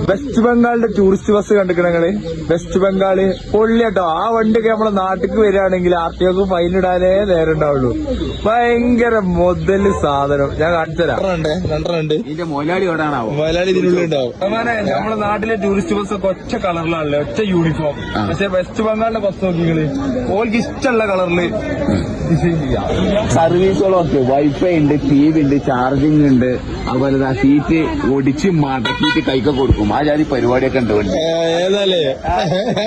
West ബംഗാളിന്റെ tourist bus കണ്ടിക്കണങ്ങള് west Bengal പൊള്ളിയാട്ടോ. ആ വണ്ടിയൊക്കെ നമ്മളെ നാട്ടിക്ക് വരികയാണെങ്കിൽ ആർട്ടിഒക്ക് ഫൈൻ ഇടാനേ നേരം ഉണ്ടാവുള്ളൂ. ഭയങ്കര മുതല് സാധനം. ഞാൻ കാണിച്ചുതരാം. രണ്ടെണ്ണുണ്ട്. ഇതിന്റെ മൊലാളി എവിടെയാണാവോ? മലയാളി ഇതിനുള്ളിൽ ഉണ്ടാവും. അങ്ങനെ നമ്മളെ നാട്ടിലെ ടൂറിസ്റ്റ് ബസ് ഒക്കെ ഒറ്റ കളറിലാണല്ലേ, ഒറ്റ യൂണിഫോം. പക്ഷെ വെസ്റ്റ് ബംഗാളിന്റെ ബസ് നോക്കിങ്ങള് ഓൾക്ക് ഇഷ്ടമുള്ള കളറില് ഡിസൈൻ ചെയ്യാം. സർവീസുകളൊക്കെ വൈഫൈ ഉണ്ട്, ടി വി ഉണ്ട്, ചാർജിങ് ഉണ്ട്. അതുപോലെ സീറ്റ് ഒടിച്ച് മടക്കിയിട്ട് കൈക്കൊക്കെ കൊടുക്കും. ആ ജാതി പരിപാടിയൊക്കെ ഉണ്ട്. ഏതാല്ലേ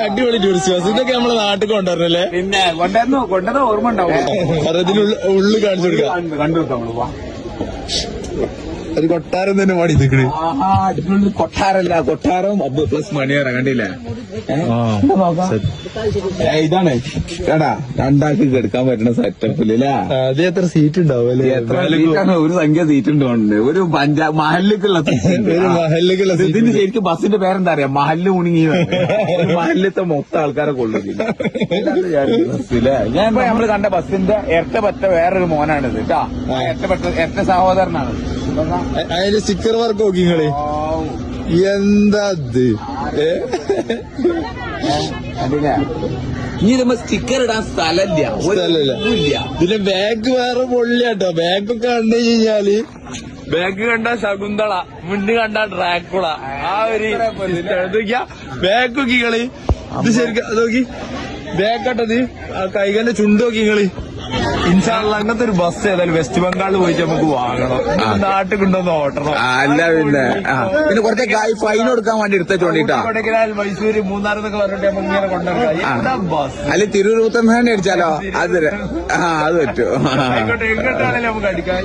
അടിപൊളി ടൂറിസ്റ്റ് ബസ്. ഇതൊക്കെ നമ്മളെ നാട്ടിൽ കൊണ്ടുവരണല്ലേ? പിന്നെ കൊണ്ടുവന്ന ഓർമ്മ ഉണ്ടാവും. ഉള്ളിൽ കാണിച്ചു കൊടുക്കാം. കണ്ടുകൊടുക്കാം. ഒരു കൊട്ടാരം തന്നെ പാടി നിൽക്കണ്. കൊട്ടാരല്ല, കൊട്ടാരം പ്ലസ് മണിയറ കണ്ടില്ലേ? ഇതാണ് കേടാ, രണ്ടാൾക്ക് കെടുക്കാൻ പറ്റുന്ന സെറ്റപ്പില്. അത് എത്ര സീറ്റ് ഉണ്ടാവും അല്ലേ? എത്ര സീറ്റാണ്? ഒരു സംഖ്യ സീറ്റ് ഉണ്ട്. ഒരു മഹല്ലിക്കുള്ള മഹല്ലിക്കുള്ള ഇതിന് ശരിക്കും ബസ്സിന്റെ പേരെന്താ അറിയാം? മഹല്ല് ഉണങ്ങി. മഹല്ലത്തെ മൊത്തം ആൾക്കാരെ കൊള്ളുന്നില്ല. ഞാൻ നമ്മള് കണ്ട ബസ്സിന്റെ ഇരട്ട വേറൊരു മോനാണിത് കേട്ടാ. ഇരട്ട സഹോദരനാണ്. അതിന്റെ സ്റ്റിക്കർ വർക്ക് നോക്കി നിങ്ങള്. എന്താ ഇനി നമ്മ സ്റ്റിക്കർ ഇടാൻ സ്ഥലമില്ല. ഇതിന്റെ ബാഗ് വേറെ പൊള്ളിയാട്ടോ. ബാഗൊക്കെ കണ്ടു കഴിഞ്ഞാല് ബാഗ് കണ്ട ശകുന്തള, മുന്നിൽ കണ്ട ഡ്രാക്കുള. ആ ഒരു നോക്കിയാ ബാഗ് നോക്കി കളി. ഇത് ശരിക്കും നോക്കി ബാഗ് കട്ടത് കൈകന്റെ ചുണ്ട് നോക്കി കളി. ഇൻഷാള്ള അങ്ങനത്തെ ഒരു ബസ് ഏതായാലും വെസ്റ്റ് ബംഗാളിൽ പോയിട്ട് നമുക്ക് വാങ്ങണം. നാട്ടിൽ കൊണ്ടുവന്ന് ഓട്ടണം. അല്ല പിന്നെ കുറച്ച് ഫൈൻ കൊടുക്കാൻ വേണ്ടി എടുത്തോണ്ടിട്ടാ. കൊടൈക്കനാൽ, മൈസൂര്, മൂന്നാറെന്നൊക്കെ പറഞ്ഞിട്ട് നമുക്ക് ഇങ്ങനെ കൊണ്ടുവരാം. ബസ് അല്ലെ തിരുവനന്തപുരത്ത് അടിച്ചാലോ? അത് പറ്റുമോ? എങ്ങോട്ടാണേലും നമുക്ക് അടിക്കാം.